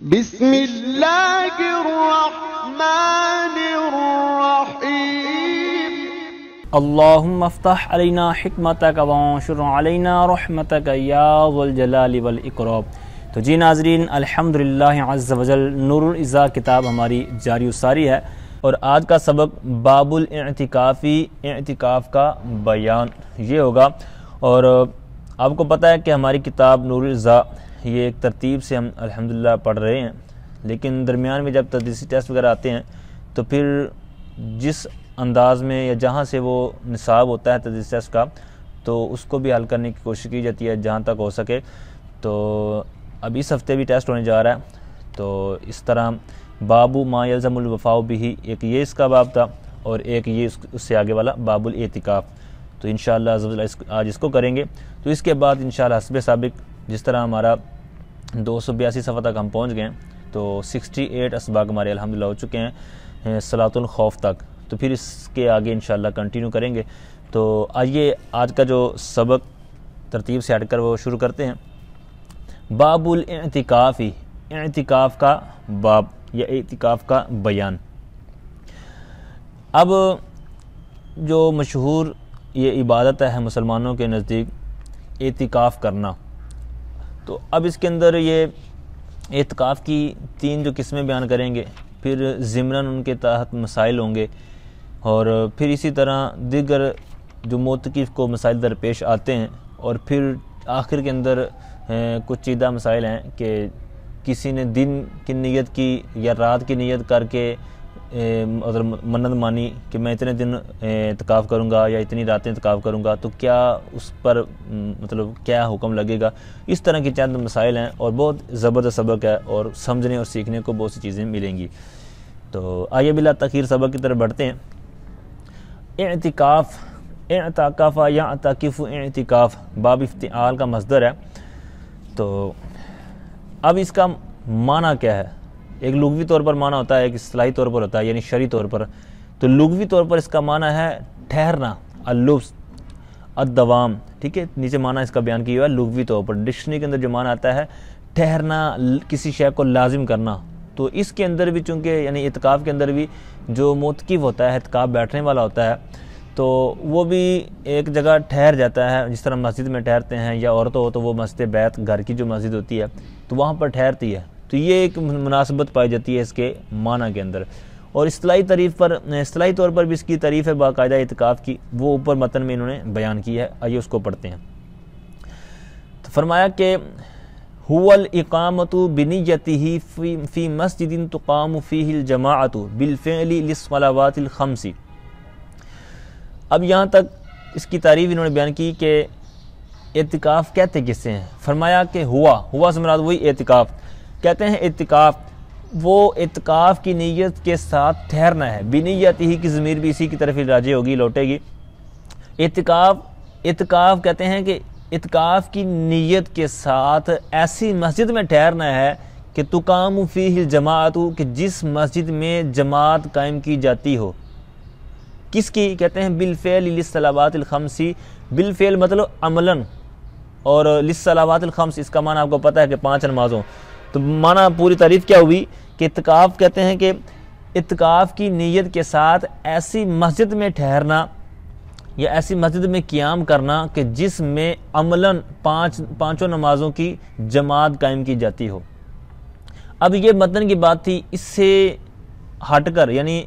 بسم اللہ الرحمن الرحیم اللہم افتح علینا حکمتک وانشر علینا رحمتک یا ذو الجلال والاکرام۔ تو جی ناظرین، الحمدللہ عز وجل نور العزا کتاب ہماری جاری و ساری ہے، اور آج کا سبق باب الاعتکافی، اعتکاف کا بیان یہ ہوگا۔ اور آپ کو پتہ ہے کہ ہماری کتاب نور العزا یہ ایک ترتیب سے ہم الحمدللہ پڑھ رہے ہیں، لیکن درمیان میں جب تدریسی ٹیسٹ وغیرہ آتے ہیں تو پھر جس انداز میں یا جہاں سے وہ نصاب ہوتا ہے تدریسی ٹیسٹ کا، تو اس کو بھی حل کرنے کی کوشش کی جاتی ہے جہاں تک ہو سکے۔ تو اب اس ہفتے بھی ٹیسٹ ہونے جا رہا ہے، تو اس طرح باب ما یلزم الوفاء بہ، ایک یہ اس کا باب تھا، اور ایک یہ اس سے آگے والا باب الاعتکاف۔ تو انشاءاللہ آج اس کو کریں گے۔ تو اس کے بعد انشاءاللہ حسب سابق جس طرح ہمارا 282 صفحہ تک ہم پہنچ گئے ہیں، تو 68 اسباق ہمارے الحمدللہ ہو چکے ہیں صلاۃ الخوف تک، تو پھر اس کے آگے انشاءاللہ کنٹینیو کریں گے۔ تو آئیے آج کا جو سبق ترتیب سے ہٹ کر وہ شروع کرتے ہیں۔ باب الاعتکافی، اعتکاف کا باب یا اعتکاف کا بیان۔ اب جو مشہور یہ عبادت ہے مسلمانوں کے نزدیک اعتکاف کرنا، تو اب اس کے اندر یہ اعتکاف کی 3 جو قسمیں بیان کریں گے، پھر ضمناً ان کے تحت مسائل ہوں گے، اور پھر اسی طرح دیگر جو معتکف کو مسائل درپیش آتے ہیں، اور پھر آخر کے اندر کچھ چیدہ مسائل ہیں کہ کسی نے دن کی نیت کی یا رات کی نیت کر کے منت مانی کہ میں اتنے دن اعتکاف کروں گا یا اتنی راتیں اعتکاف کروں گا، تو کیا اس پر مطلب کیا حکم لگے گا۔ اس طرح کی چند مسائل ہیں، اور بہت زبردست سبق ہے، اور سمجھنے اور سیکھنے کو بہت سی چیزیں ملیں گی۔ تو آئیے بلا تاخیر سبق کی طرف بڑھتے ہیں۔ اعتکاف، اعتکاف یا اعتکاف، اعتکاف باب افتعال کا مصدر ہے۔ تو اب اس کا معنی کیا ہے؟ ایک لغوی طور پر معنی ہوتا ہے، ایک اصطلاحی طور پر ہوتا ہے، یعنی شرعی طور پر۔ تو لغوی طور پر اس کا معنی ہے ٹھہرنا، اللبس، الدوام، ٹھیک ہے، نیچے معنی اس کا بیان کیا ہوا ہے لغوی طور پر۔ ڈکشنری کے اندر جو معنی آتا ہے ٹھہرنا، کسی شے کو لازم کرنا، تو اس کے اندر بھی چونکہ یعنی اعتکاف کے اندر بھی جو معتکف ہوتا ہے، اعتکاف بیٹھنے والا ہوتا ہے، تو وہ بھی ایک جگہ ٹھہر جاتا ہے، جس طرح مسجد میں ٹھہرتے ہیں، یا عورت ہو تو وہ مسجد بیت، گھر کی جو مسجد ہوتی ہے تو وہاں پر ٹھہرتی ہے۔ تو یہ ایک مناسبت پائی جاتی ہے اس کے معنی کے اندر۔ اور اصطلاحی طور پر بھی اس کی تعریف ہے باقاعدہ اعتکاف کی، وہ اوپر متن میں انہوں نے بیان کی ہے، آئیے اس کو پڑھتے ہیں۔ تو فرمایا کہ هو الاقامۃ بنیتہ فی مسجد تقام فیہ الجماعۃ بالفعل للصلوات الخمس۔ اب یہاں تک اس کی تعریف انہوں نے بیان کی کہ اعتکاف کہتے کسے ہیں۔ فرمایا کہ ہوا سے مراد وہی اعتکاف کہتے ہیں۔ اعتکاف وہ اعتکاف کی نیت کے ساتھ ٹھہرنا ہے، بنیت ہی کی ضمیر بھی اسی کی طرف راجع ہوگی، لوٹے گی۔ اعتکاف کہتے ہیں کہ اعتکاف کی نیت کے ساتھ ایسی مسجد میں ٹھہرنا ہے کہ تقام فیہ الجماعۃ، کہ جس مسجد میں جماعت قائم کی جاتی ہو۔ کس کی؟ کہتے ہیں بالفعل للصلوات الخمس، بالفعل مطلب عملاً، اور للصلوات الخمس اس کا معنی آپ کو پتہ ہے کہ 5 نمازوں۔ تو معنی پوری تعریف کیا ہوئی کہ اعتکاف کہتے ہیں کہ اعتکاف کی نیت کے ساتھ ایسی مسجد میں ٹھہرنا یا ایسی مسجد میں قیام کرنا کہ جس میں عملاً 5 نمازوں کی جماعت قائم کی جاتی ہو۔ اب یہ متن کی بات تھی، اس سے ہٹ کر یعنی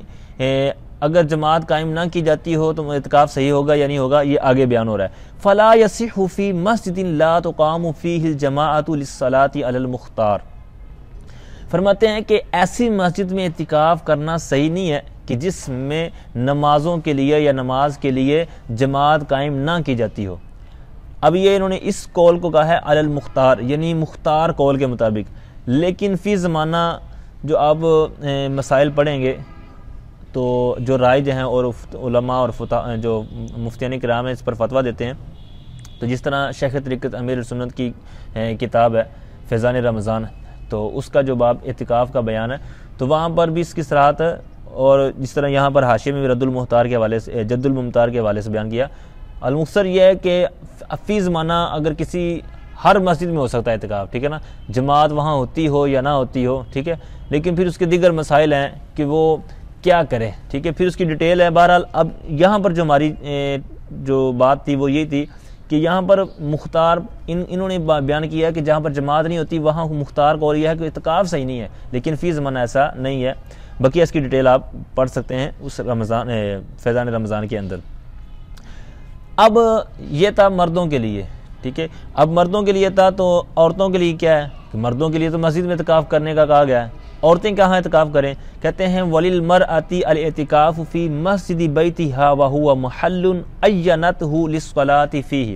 اگر جماعت قائم نہ کی جاتی ہو تو اعتکاف صحیح ہوگا یا نہیں ہوگا، یہ آگے بیان ہو رہا ہے۔ فلا یصح فی مسجد لا تقام فیہ الجماعۃ للصلاۃ علی المختار۔ فرماتے ہیں کہ ایسی مسجد میں اعتکاف کرنا صحیح نہیں ہے کہ جس میں نمازوں کے لیے یا نماز کے لیے جماعت قائم نہ کی جاتی ہو۔ اب یہ انہوں نے اس قول کو کہا ہے علی المختار، یعنی مختار قول کے مطابق، لیکن فی زمانہ جو اب مسائل پڑھیں گے تو جو رائج ہیں اور علماء اور جو مفتیان کرام ہیں اس پر فتویٰ دیتے ہیں، تو جس طرح شیخ طریقت امیر سنت کی کتاب ہے فیضان رمضان، تو اس کا جو باب اعتکاف کا بیان ہے، تو وہاں پر بھی اس کی صراحت، اور جس طرح یہاں پر حاشیے میں رد المختار کے حوالے سے، جد الممتار کے حوالے سے بیان کیا۔ المختصر یہ ہے کہ فی زمانہ اگر کسی ہر مسجد میں ہو سکتا ہے اعتکاف، ٹھیک ہے نا، جماعت وہاں ہوتی ہو یا نہ ہوتی ہو، ٹھیک ہے، لیکن پھر اس کے دیگر مسائل ہیں کہ وہ کیا کرے، ٹھیک ہے، پھر اس کی ڈیٹیل ہے۔ بہرحال اب یہاں پر جو ہماری جو بات تھی وہ یہ تھی کہ یہاں پر مختار انہوں نے بیان کیا ہے کہ جہاں پر جماعت نہیں ہوتی وہاں مختار قول یہ ہے کہ اعتکاف صحیح نہیں ہے، لیکن فی زمانہ ایسا نہیں ہے۔ بقیہ اس کی ڈیٹیل آپ پڑھ سکتے ہیں اس رمضان فیضان رمضان کے اندر۔ اب یہ تھا مردوں کے لیے، ٹھیک ہے، اب مردوں کے لیے تھا، تو عورتوں کے لیے کیا ہے کہ مردوں کے لیے تو مسجد میں اعتکاف کرنے کا کہا گیا ہے، عورتیں کہاں اعتکاف کریں؟ کہتے ہیں وَلِلْمَرْأَةِ الْاعْتِكَافُ فِي مَسْجِدِ بَيْتِهَا وَهُوَ مَحَلٌّ أَيَّنَتْهُ لِلصَّلَاةِ فِيهِ۔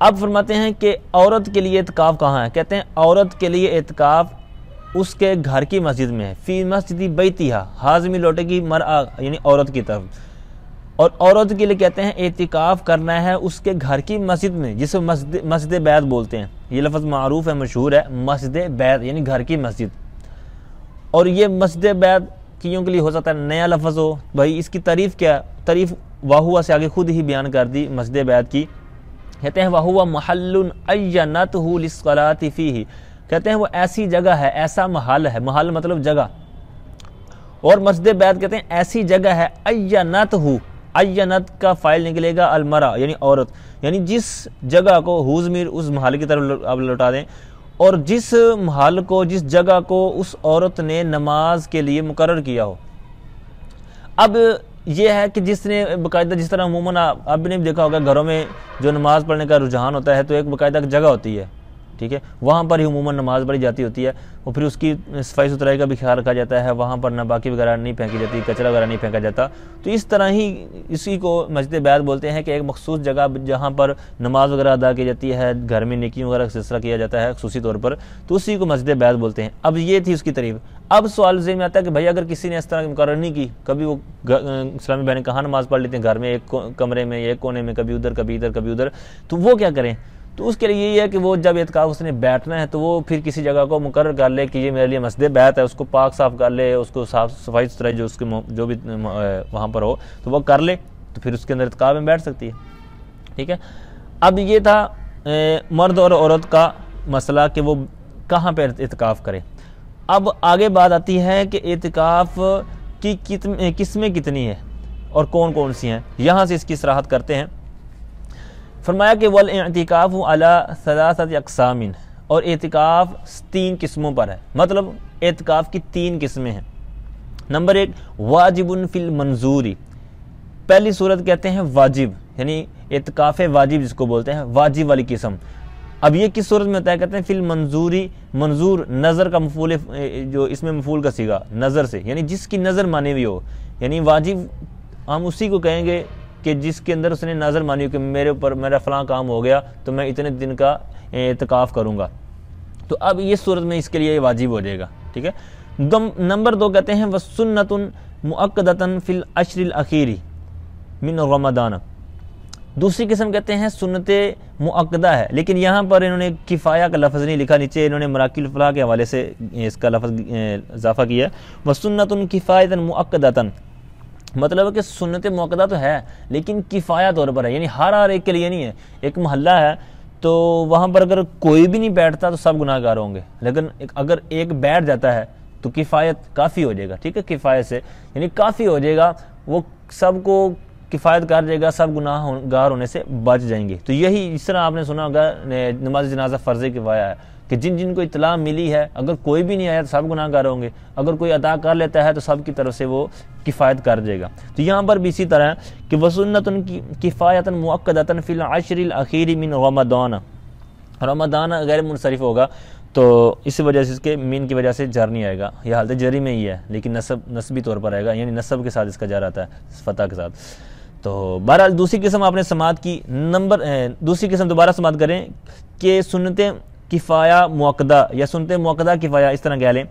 اب فرماتے ہیں کہ عورت کے لیے اعتکاف کہاں ہے؟ کہتے ہیں عورت کے لیے اعتکاف اس کے گھر کی مسجد میں ہے، فی مسجد بیتہا، ہاضمی لوٹے کی مرآ یعنی عورت کی طرف، اور عورت کے لیے کہتے ہیں اعتکاف کرنا ہے اس کے گھر کی مسجد میں، جسے مسجد بیت بولتے ہیں، یہ لفظ معروف ہے، مشہور ہے، مسجد بیت یعنی گھر کی مسجد۔ اور یہ مسجد بیت کیوں کے لیے ہو سکتا ہے نیا لفظ ہو؟ بھائی اس کی تعریف کیا ہے؟ تعریف واہوا سے آگے خود ہی بیان کر دی مسجد بیت کی، کہتے ہیں وَهُوَ مَحَلٌّ أَيَّنَتْهُ لِلصَّلَاةِ فِيهِ، کہتے ہیں وہ ایسی جگہ ہے، ایسا محل ہے، محل مطلب جگہ، اور مسجد بیت کہتے ہیں ایسی جگہ ہے أَيَّنَتْهُ، أَيَّنَت کا فائل نکلے گا المرأة یعنی عورت، یعنی جس جگہ کو ہوزمیر اس محل کی طرف اب لوٹا دیں، اور جس محل کو جس جگہ کو اس عورت نے نماز کے لیے مقرر کیا ہو۔ اب یہ ہے کہ جس نے باقاعدہ، جس طرح عموماً آپ نے بھی دیکھا ہوگا گھروں میں جو نماز پڑھنے کا رجحان ہوتا ہے تو ایک باقاعدہ جگہ ہوتی ہے، ٹھیک ہے، وہاں پر ہی عموماً نماز پڑھی جاتی ہوتی ہے، اور پھر اس کی صفائی ستھرائی کا بھی خیال رکھا جاتا ہے، وہاں پر ناپاکی وغیرہ نہیں پھینکی جاتی، کچرا وغیرہ نہیں پھینکا جاتا، تو اس طرح ہی اسی کو مسجد بیت بولتے ہیں کہ ایک مخصوص جگہ جہاں پر نماز وغیرہ ادا کی جاتی ہے، گھر میں نیکیوں وغیرہ کا سلسلہ کیا جاتا ہے خصوصی طور پر، تو اسی کو مسجد بیت بولتے ہیں۔ اب یہ تھی اس کی تعریف۔ اب سوال ذہن میں آتا ہے کہ بھائی اگر کسی نے اس طرح کی مقرر نہیں کی، کبھی وہ اسلامی بہنیں کہاں نماز پڑھ لیتے ہیں، گھر میں ایک کمرے میں ایک کونے میں، کبھی ادھر کبھی ادھر کبھی ادھر، تو وہ کیا کریں؟ تو اس کے لیے یہی ہے کہ وہ جب اعتکاف اس نے بیٹھنا ہے تو وہ پھر کسی جگہ کو مقرر کر لے کہ یہ میرے لیے مسجد بیت ہے، اس کو پاک صاف کر لے، اس کو صاف صفائی ستھرائی جو اس کے جو بھی وہاں پر ہو تو وہ کر لے، تو پھر اس کے اندر اعتکاف میں بیٹھ سکتی ہے، ٹھیک ہے۔ اب یہ تھا مرد اور عورت کا مسئلہ کہ وہ کہاں پہ اعتکاف کرے۔ اب آگے بات آتی ہے کہ اعتکاف کی قسمیں کتنی ہیں اور کون کون سی ہیں، یہاں سے اس کی صراحت کرتے ہیں۔ فرمایا کہ والاعتکاف علی ثلاثۃ اقسام، اور اعتکاف 3 قسموں پر ہے، مطلب اعتکاف کی 3 قسمیں ہیں۔ نمبر 1 واجب فی المنظوری، پہلی صورت کہتے ہیں واجب، یعنی اعتکاف واجب جس کو بولتے ہیں، واجب والی قسم۔ اب یہ کس صورت میں ہوتا ہے؟ کہتے ہیں فی المنظوری، منظور نظر کا مفعول، جو اس میں مفعول کا صیغہ نظر سے، یعنی جس کی نظر مانی ہوئی ہو، یعنی واجب ہم اسی کو کہیں گے کہ جس کے اندر اس نے نظر مانی ہو کہ میرے اوپر میرا فلاں کام ہو گیا تو میں اتنے دن کا اعتکاف کروں گا، تو اب یہ صورت میں اس کے لیے واجب ہو جائے گا، ٹھیک ہے۔ نمبر 2 کہتے ہیں وسنۃ مؤکدۃ فی العشر الاخیر من رمضان، دوسری قسم کہتے ہیں سنت مؤکدہ ہے، لیکن یہاں پر انہوں نے کفایہ کا لفظ نہیں لکھا، نیچے انہوں نے مراقی الفلاح کے حوالے سے اس کا لفظ اضافہ کیا ہے، وسنۃ کفایۃ مؤکدۃ، مطلب ہے کہ سنت موقعہ تو ہے لیکن کفایہ طور پر ہے، یعنی ہر ایک کے لیے نہیں ہے۔ ایک محلہ ہے تو وہاں پر اگر کوئی بھی نہیں بیٹھتا تو سب گناہ گار ہوں گے، لیکن اگر ایک بیٹھ جاتا ہے تو کفایت کافی ہو جائے گا، ٹھیک ہے، کفایت سے یعنی کافی ہو جائے گا، وہ سب کو کفایت کر جائے گا، سب گناہ گار ہونے سے بچ جائیں گے۔ تو یہی اس طرح آپ نے سنا ہوگا نماز جنازہ فرض کفایہ ہے کہ جن جن کو اطلاع ملی ہے، اگر کوئی بھی نہیں آیا تو سب گناہ گار ہوں گے، اگر کوئی ادا کر لیتا ہے تو سب کی طرف سے وہ کفایت کر جائے گا۔ تو یہاں پر بھی اسی طرح ہے کہ وسنۃ کفایۃ مؤکدۃ فی العشر الاخیر من رمضان، رمضان غیر منصرف ہوگا تو اس وجہ سے اس کے مین کی وجہ سے جر نہیں آئے گا، یہ حالت جری میں ہی ہے لیکن نسبی طور پر آئے گا، یعنی نسب کے ساتھ اس کا جر آتا ہے فتح کے ساتھ۔ تو بہرحال دوسری قسم آپ نے سماعت کی، دوسری قسم دوبارہ سماعت کریں کہ سنت کفایہ موقدہ یا سنت موقدہ کفایہ اس طرح کہہ لیں،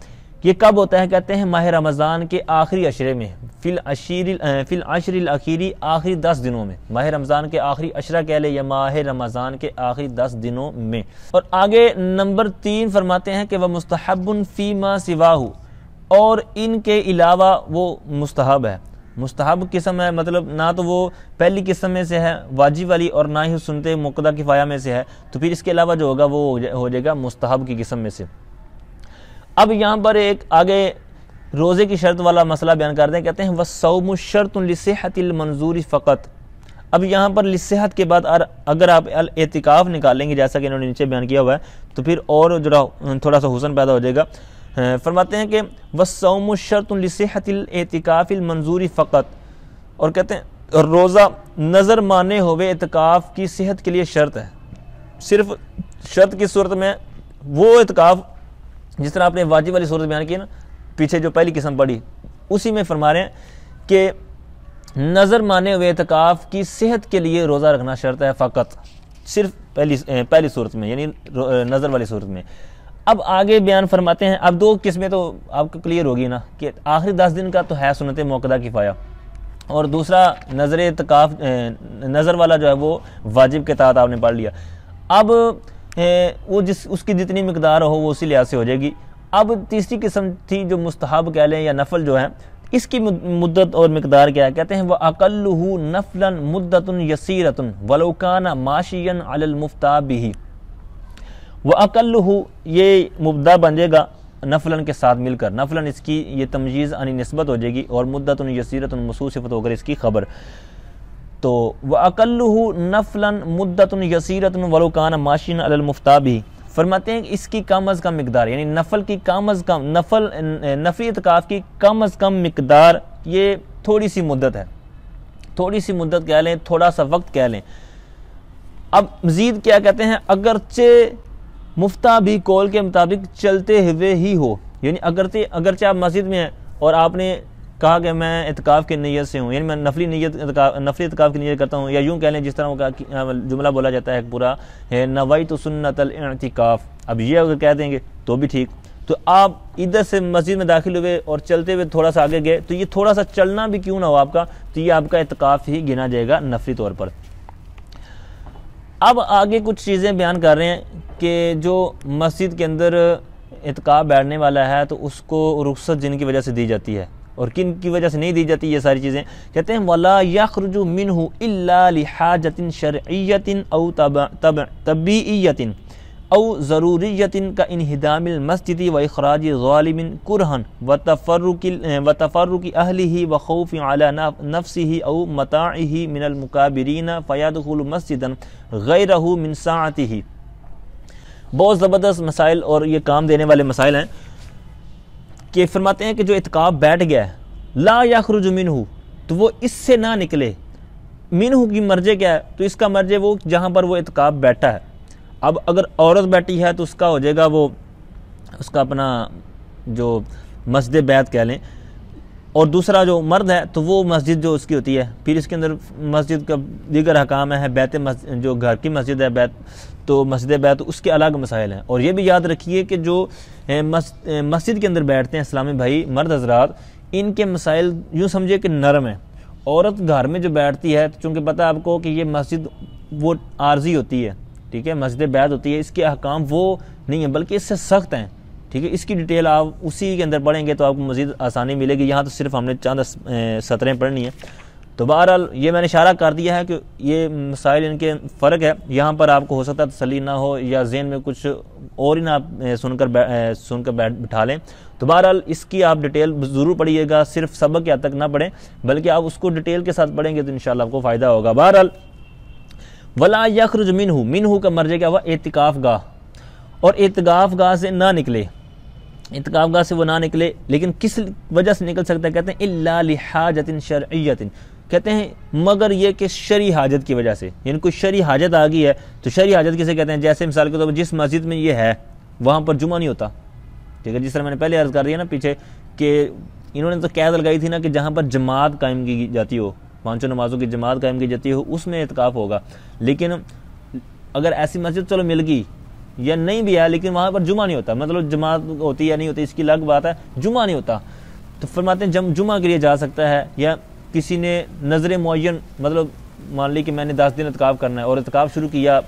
یہ کب ہوتا ہے؟ کہتے ہیں ماہ رمضان کے آخری عشرے میں، فی العشر الاخیری، آخری 10 دنوں میں، ماہ رمضان کے آخری عشرہ کہہ لیں یا ماہ رمضان کے آخری 10 دنوں میں۔ اور آگے نمبر 3 فرماتے ہیں کہ وہ مستحب فی ما سواہ، اور ان کے علاوہ وہ مستحب ہے، مستحب قسم ہے، مطلب نہ تو وہ پہلی قسم میں سے ہے واجب والی اور نہ ہی سنت موقدہ کفایہ میں سے ہے، تو پھر اس کے علاوہ جو ہوگا وہ ہو جائے گا مستحب کی قسم میں سے۔ اب یہاں پر ایک آگے روزے کی شرط والا مسئلہ بیان کرتے ہیں، کہتے ہیں وَالصَّوْمُ شرط لِصِحَّةِ الْمَنْظُورِ فقط۔ اب یہاں پر لصحت کے بعد اگر آپ اعتکاف نکالیں گے جیسا کہ انہوں نے نیچے بیان کیا ہوا ہے تو پھر اور جو تھوڑا سا حسن پیدا ہو جائے گا۔ فرماتے ہیں کہ وَالصَّوْمُ شرط لِصِحَّةِ الْاعْتِكَافِ الْمَنْظُورِ فقط، اور کہتے ہیں روزہ نظر مانے ہوئے اعتکاف کی صحت کے لیے شرط ہے۔ صرف شرط کی صورت میں وہ اعتکاف جس طرح آپ نے واجب والی صورت بیان کی نا پیچھے جو پہلی قسم پڑھی، اسی میں فرما رہے ہیں کہ نظر مانے ہوئے اعتکاف کی صحت کے لیے روزہ رکھنا شرط ہے فقط، صرف پہلی صورت میں یعنی نظر والی صورت میں۔ اب آگے بیان فرماتے ہیں، اب دو قسمیں تو آپ کو کلیئر ہوگی نا کہ آخری 10 دن کا تو ہے سنت موقدہ کفایہ، اور دوسرا نظر اعتکاف نظر والا جو ہے وہ واجب کے تحت آپ نے پڑھ لیا۔ اب وہ اس کی جتنی مقدار ہو وہ اسی لحاظ سے ہو جائے گی۔ اب تیسری قسم تھی جو مستحب کہہ لیں یا نفل جو ہے، اس کی مدت اور مقدار کیا ہے؟ کہتے ہیں وَأَقَلُّهُ نَفْلًا مُدَّةٌ يَسِيرَةٌ وَلَوْ كَانَ مَاشِيًا عَلَى الْمُفْتَى بِهِ۔ وَأَقَلُّهُ یہ مبدا بن جائے گا نفلاً کے ساتھ مل کر، نفلاً اس کی یہ تمجیز عنی نسبت ہو جائے گی، اور مدتٌ یسیرۃ موصوف صفت ہو کر اس کی خبر۔ تو وَأَقَلُّهُ نَفْلًا مُدَّةٌ يَسِيرَةٌ وَلَوْ كَانَ مَاشِيًا عَلَى الْمُفْتَى بِهِ۔ فرماتے ہیں کہ اس کی کم از کم مقدار یعنی نفل کی کم از کم نفلی اعتکاف کی کم از کم مقدار یہ تھوڑی سی مدت ہے، تھوڑی سی مدت کہہ لیں، تھوڑا سا وقت کہہ لیں۔ اب مزید کیا کہتے ہیں، اگرچہ مفتیٰ بھی قول کے مطابق چلتے ہوئے ہی ہو، یعنی اگرچہ آپ مسجد میں ہیں اور آپ نے کہا کہ میں اعتکاف کی نیت سے ہوں، یعنی میں نفلی اعتکاف کی نیت کرتا ہوں، یا یوں کہہ لیں جس طرح وہ جملہ بولا جاتا ہے ایک پورا نویت سنت الاعتکاف، اب یہ اگر کہہ دیں گے تو بھی ٹھیک۔ تو آپ ادھر سے مسجد میں داخل ہوئے اور چلتے ہوئے تھوڑا سا آگے گئے تو یہ تھوڑا سا چلنا بھی کیوں نہ ہو آپ کا، تو یہ آپ کا اعتکاف ہی گنا جائے گا نفلی طور پر۔ اب آگے کچھ چیزیں بیان کر رہے ہیں کہ جو مسجد کے اندر اعتکاف بیٹھنے والا ہے تو اس کو رخصت جن کی وجہ سے دی جاتی ہے اور کن کی وجہ سے نہیں دی جاتی، یہ ساری چیزیں کہتے ہیں وَلَا يَخْرُجُ مِنْهُ إِلَّا لِحَاجَةٍ شَرْعِيَّةٍ أَوْ طَبِّعِيَّةٍ أَوْ ضَرُورِيَّةٍ كَإِنْهِدَامِ الْمَسْجِدِ وَإِخْرَاجِ ظَالِمٍ كُرْهًا وَتَفَرُّقِ أَهْلِهِ وَخَوْفٍ عَلَى نَفْسِهِ أَوْ مَتَاعِهِ مِنَ الْمُكَابِرِينَ فَيَدْخُلُ مَسْجِدًا غَيْرَهُ مِنْ سَاعَتِهِ۔ بہت زبردست مسائل اور یہ کام دینے والے مسائل ہیں کہ فرماتے ہیں کہ جو اعتکاف بیٹھ گیا ہے لا یخرج منہ، تو وہ اس سے نہ نکلے۔ منہ کی مرجع کیا ہے؟ تو اس کا مرجع وہ جہاں پر وہ اعتکاف بیٹھا ہے۔ اب اگر عورت بیٹھی ہے تو اس کا ہو جائے گا وہ اس کا اپنا جو مسجد بیت کہہ لیں، اور دوسرا جو مرد ہے تو وہ مسجد جو اس کی ہوتی ہے، پھر اس کے اندر مسجد کا دیگر حکام ہے، بیت جو گھر کی مسجد ہے بیت، تو مسجد بیت اس کے الگ مسائل ہیں۔ اور یہ بھی یاد رکھیے کہ جو مسجد کے اندر بیٹھتے ہیں اسلامی بھائی مرد حضرات، ان کے مسائل یوں سمجھے کہ نرم ہیں۔ عورت گھر میں جو بیٹھتی ہے چونکہ پتہ آپ کو کہ یہ مسجد وہ عارضی ہوتی ہے، ٹھیک ہے، مسجد بیت ہوتی ہے، اس کے احکام وہ نہیں ہیں بلکہ اس سے سخت ہیں، ٹھیک ہے۔ اس کی ڈیٹیل آپ اسی کے اندر پڑھیں گے تو آپ کو مزید آسانی ملے گی، یہاں تو صرف ہم نے چند سطریں پڑھنی ہیں۔ تو بہرحال یہ میں نے اشارہ کر دیا ہے کہ یہ مسائل ان کے فرق ہے، یہاں پر آپ کو ہو سکتا ہے تسلی نہ ہو یا ذہن میں کچھ اور ہی نہ آپ سن کر بٹھا لیں۔ تو بہرحال اس کی آپ ڈیٹیل ضرور پڑھیے گا، صرف سبق کے حد تک نہ پڑھیں بلکہ آپ اس کو ڈیٹیل کے ساتھ پڑھیں گے تو انشاءاللہ آپ کو فائدہ ہوگا۔ بہرحال ولا یخرج منہ کا مرجع کیا ہوا؟ اعتکاف گاہ، اور اعتکاف گاہ سے نہ نکلے، اعتکاف گاہ سے وہ نہ نکلے، لیکن کس وجہ سے نکل سکتا ہے؟ کہتے ہیں الا لحاجۃ شرعیۃ، کہتے ہیں مگر یہ کہ شرعی حاجت کی وجہ سے، یعنی کوئی شرعی حاجت آ گئی ہے تو شرعی حاجت کسے کہتے ہیں؟ جیسے مثال کے طور پر جس مسجد میں یہ ہے وہاں پر جمعہ نہیں ہوتا، ٹھیک ہے، جس طرح میں نے پہلے عرض کر دیا نا پیچھے کہ انہوں نے تو قید لگائی تھی نا کہ جہاں پر جماعت قائم کی جاتی ہو، پانچوں نمازوں کی جماعت قائم کی جاتی ہو، اس میں اعتکاف ہوگا۔ لیکن اگر ایسی مسجد چلو مل گئی یا نہیں بھی ہے لیکن وہاں پر جمعہ نہیں ہوتا، مطلب جماعت ہوتی یا نہیں ہوتی اس کی الگ بات ہے، جمعہ نہیں ہوتا، تو فرماتے ہیں جمعہ کے لیے جا سکتا ہے۔ یا کسی نے نظر معین، مطلب مان لی کہ میں نے 10 دن اعتکاف کرنا ہے اور اعتکاف شروع کیا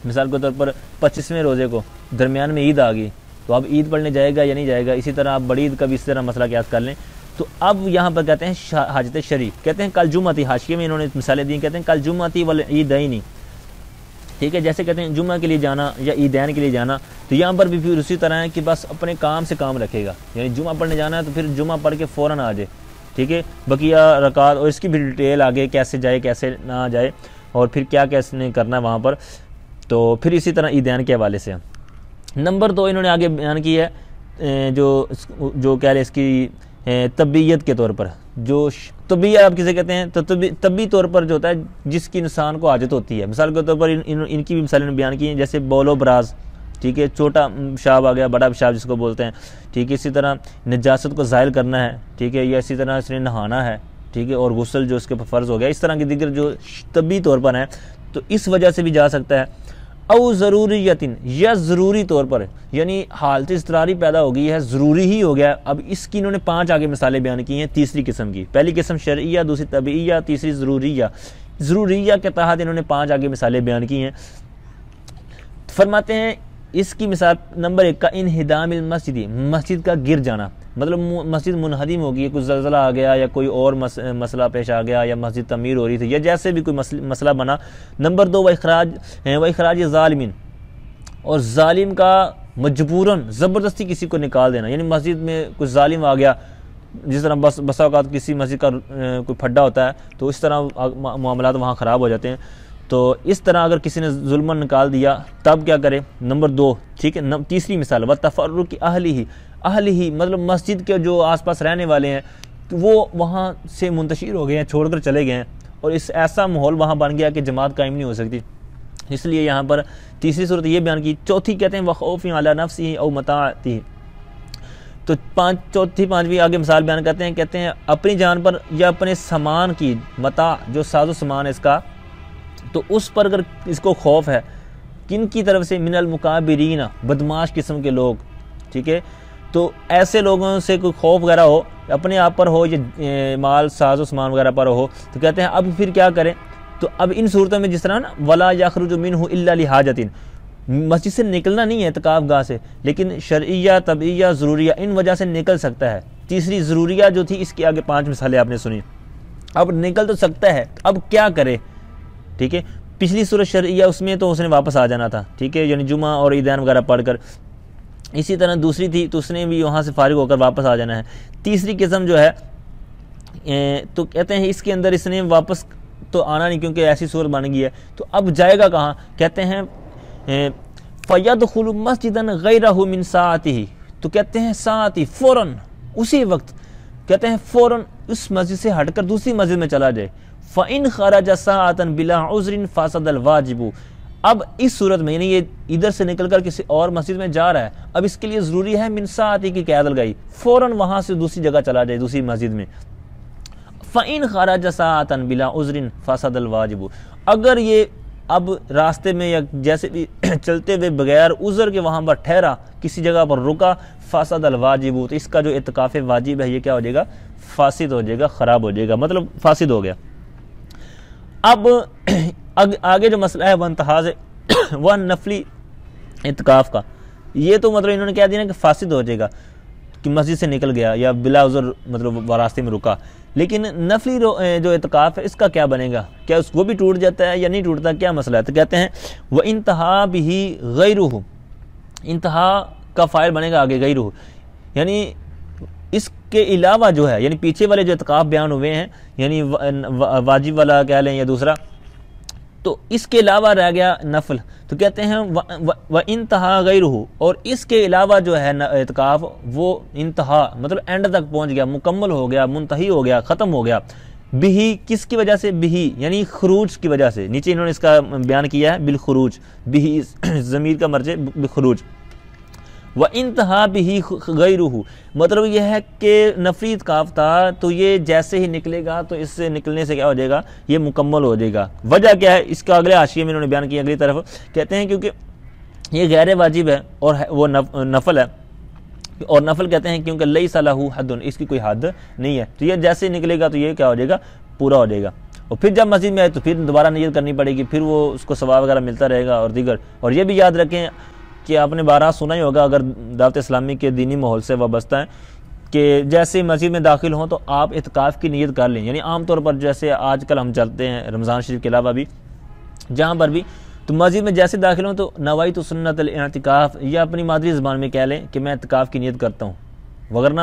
مثال کے طور پر 25ویں روزے کو، درمیان میں عید آ گئی تو اب عید پڑھنے جائے گا یا نہیں جائے گا؟ اسی طرح آپ بڑی عید کا بھی اس طرح مسئلہ قیاس کر لیں تو اب یہاں پر کہتے ہیں حاجت شرعی، کہتے ہیں کل جمعہ تھی، حاشیے میں انہوں نے مثالیں دی، کہتے ہیں کل جمعہ تھی والعیدین، ٹھیک ہے، جیسے کہتے ہیں جمعہ کے لیے جانا یا عیدین کے لیے جانا، تو یہاں پر بھی پھر اسی طرح ہے کہ بس اپنے کام سے کام رکھے گا، یعنی جمعہ پڑھنے جانا ہے تو پھر جمعہ پڑھ کے فوراً آ جائے، ٹھیک ہے، بقیہ رکعات اور اس کی بھی ڈیٹیل آگے کیسے جائے کیسے نہ جائے اور پھر کیا کیسے کرنا ہے وہاں پر، تو پھر اسی طرح عیدین کے حوالے سے۔ نمبر 2 انہوں نے آگے بیان کی ہے جو کہہ لیں اس کی طبیعت کے طور پر، جو طبیعت آپ کسے کہتے ہیں تو طبی طور پر جو ہوتا ہے جس کی انسان کو عادت ہوتی ہے، مثال کے طور پر ان کی بھی مثالیں بیان کی ہیں، جیسے بول و براز، ٹھیک ہے، چھوٹا پیشاب آ گیا، بڑا پیشاب جس کو بولتے ہیں، ٹھیک ہے، اسی طرح نجاست کو زائل کرنا ہے، ٹھیک ہے، یا اسی طرح اس نے نہانا ہے، ٹھیک ہے، اور غسل جو اس کے پر فرض ہو گیا، اس طرح کی دیگر جو طبی طور پر ہیں تو اس وجہ سے بھی جا سکتا ہے۔ او ضروریتن، یا ضروری طور پر، یعنی حالت اضطراری پیدا ہو گئی ہے، ضروری ہی ہو گیا، اب اس کی انہوں نے 5 آگے مثالیں بیان کی ہیں تیسری قسم کی، پہلی قسم شرعیہ، دوسری طبعیہ، تیسری ضروریہ۔ ضروریہ کے تحت انہوں نے 5 آگے مثالیں بیان کی ہیں۔ فرماتے ہیں اس کی مثال نمبر 1 کا انہدام المسجد، مسجد کا گر جانا، مطلب مسجد منہدم ہو گئی، کوئی زلزلہ آ گیا یا کوئی اور مسئلہ پیش آ گیا یا مسجد تعمیر ہو رہی تھی یا جیسے بھی کوئی مسئلہ بنا۔ نمبر 2 اخراج ظالمین، اور ظالم کا مجبوراً زبردستی کسی کو نکال دینا، یعنی مسجد میں کوئی ظالم آ گیا، جس طرح بسا اوقات کسی مسجد کا کوئی پھڈا ہوتا ہے تو اس طرح معاملات وہاں خراب ہو جاتے ہیں، تو اس طرح اگر کسی نے ظلمن نکال دیا تب کیا کرے۔ نمبر 2، ٹھیک ہے، تیسری مثال وتفرق اہل ہی مطلب مسجد کے جو آس پاس رہنے والے ہیں وہ وہاں سے منتشر ہو گئے ہیں، چھوڑ کر چلے گئے ہیں، اور اس ایسا ماحول وہاں بن گیا کہ جماعت قائم نہیں ہو سکتی، اس لیے یہاں پر تیسری صورت یہ بیان کی۔ چوتھی کہتے ہیں وخوف علی نفسہ او متاعہ، تو چوتھی پانچویں آگے مثال بیان کہتے ہیں اپنی جان پر یا اپنے سامان کی، متاع جو ساز و سامان ہے اس کا، تو اس پر اگر اس کو خوف ہے، کن کی طرف سے؟ من المکابرین، بدماش قسم کے لوگ، ٹھیک ہے، تو ایسے لوگوں سے کوئی خوف وغیرہ ہو، اپنے آپ پر ہو یا مال ساز و سامان وغیرہ پر ہو، تو کہتے ہیں اب پھر کیا کریں؟ تو اب ان صورتوں میں جس طرح نا ولا یخرج منہ الا لحاجۃ، مسجد سے نکلنا نہیں ہے اعتکاف گاہ سے، لیکن شرعیہ، طبعیہ، ضروریہ ان وجہ سے نکل سکتا ہے۔ تیسری ضروریہ جو تھی اس کی آگے 5 مثالیں آپ نے سنی، اب نکل تو سکتا ہے، اب کیا کرے؟ ٹھیک ہے، پچھلی صورت شرعیہ اس میں تو اس نے واپس آ جانا تھا، ٹھیک ہے، یعنی جمعہ اور عیدین وغیرہ پڑھ کر، اسی طرح دوسری تھی تو اس نے بھی وہاں سے فارغ ہو کر واپس آ جانا ہے۔ تیسری قسم جو ہے تو کہتے ہیں اس کے اندر اس نے واپس تو آنا نہیں کیونکہ ایسی صورت بن گئی ہے، تو اب جائے گا کہاں؟ کہتے ہیں فَيَدْخُلُ مَسْجِدًا غَيْرَهُ مِنْ سَاعَتِهِ، تو کہتے ہیں ساعتی فوراً اسی وقت، کہتے ہیں فوراً اس مسجد سے ہٹ کر دوسری مسجد میں چلا جائے۔ فَإِنْ خَرَجَ سَاعَةً بِلَا عُذْرٍ فَاسَدَ الْوَاجِبُ، اب اس صورت میں یعنی یہ ادھر سے نکل کر کسی اور مسجد میں جا رہا ہے، اب اس کے لیے ضروری ہے من ساعتی کی قید لگائی، فوراً وہاں سے دوسری جگہ چلا جائے دوسری مسجد میں۔ فَإِنْ خَرَجَ سَاعَةً بِلَا عُذْرٍ فَاسَدَ الْوَاجِبُ، اگر یہ اب راستے میں یا جیسے بھی چلتے ہوئے بغیر عذر کے وہاں پر ٹھہرا، کسی جگہ پر رکا، فاسد الواجب، تو اس کا جو اعتکاف واجب ہے یہ کیا ہو جائے گا؟ فاسد ہو جائے گا، خراب ہو جائے گا، مطلب فاسد ہو گیا۔ اب آگے جو مسئلہ ہے وہ انتہاز وہ نفلی اعتکاف کا، یہ تو مطلب انہوں نے کہہ دیا کہ فاسد ہو جائے گا کہ مسجد سے نکل گیا یا بلا عذر مطلب راستے میں رکا، لیکن نفلی جو اعتکاف ہے اس کا کیا بنے گا؟ کیا اس وہ بھی ٹوٹ جاتا ہے یا نہیں ٹوٹتا؟ کیا مسئلہ ہے؟ تو کہتے ہیں وہ انتہا بھی غیرہ، انتہا کا فاعل بنے گا آگے غیرہ، یعنی اس کے علاوہ جو ہے، یعنی پیچھے والے جو اعتکاف بیان ہوئے ہیں یعنی واجب والا کہہ لیں یا دوسرا، تو اس کے علاوہ رہ گیا نفل، تو کہتے ہیں وہ انتہا غیرہ، اور اس کے علاوہ جو ہے اعتکاف وہ انتہا مطلب اینڈ تک پہنچ گیا، مکمل ہو گیا، منتہی ہو گیا، ختم ہو گیا، بہی کس کی وجہ سے؟ بہی یعنی خروج کی وجہ سے، نیچے انہوں نے اس کا بیان کیا ہے بالخروج، بہی ضمیر کا مرجع بخروج، وَإِنْتَهَا بِهِ غَيْرُهُ، مطلب یہ ہے کہ نفلی اعتکاف تھا تو یہ جیسے ہی نکلے گا تو اس سے نکلنے سے کیا ہو جائے گا؟ یہ مکمل ہو جائے گا۔ وجہ کیا ہے؟ اس کا اگلے حاشیے میں انہوں نے بیان کیا اگلی طرف، کہتے ہیں کیونکہ یہ غیر واجب ہے اور وہ نفل ہے، اور نفل کہتے ہیں کیونکہ لَيْسَ لَهُ حَدٌ، اس کی کوئی حد نہیں ہے، تو یہ جیسے ہی نکلے گا تو یہ کیا ہو جائے گا؟ پورا ہو جائے گا، اور پھر جب مسجد میں آئے تو پھر دوبارہ نیت کرنی پڑے گی، پھر وہ اس کو ثواب وغیرہ ملتا رہے گا اور دیگر۔ اور یہ بھی یاد رکھیں کہ آپ نے بارہ سنا ہی ہوگا اگر دعوت اسلامی کے دینی ماحول سے وابستہ ہیں کہ جیسے مسجد میں داخل ہوں تو آپ اعتکاف کی نیت کر لیں. یعنی عام طور پر جیسے آج کل ہم چلتے ہیں رمضان شریف کے علاوہ بھی جہاں پر بھی، تو مسجد میں جیسے داخل ہوں تو نوائت سنت الاعتکاف یا اپنی مادری زبان میں کہہ لیں کہ میں اعتکاف کی نیت کرتا ہوں. وگرنہ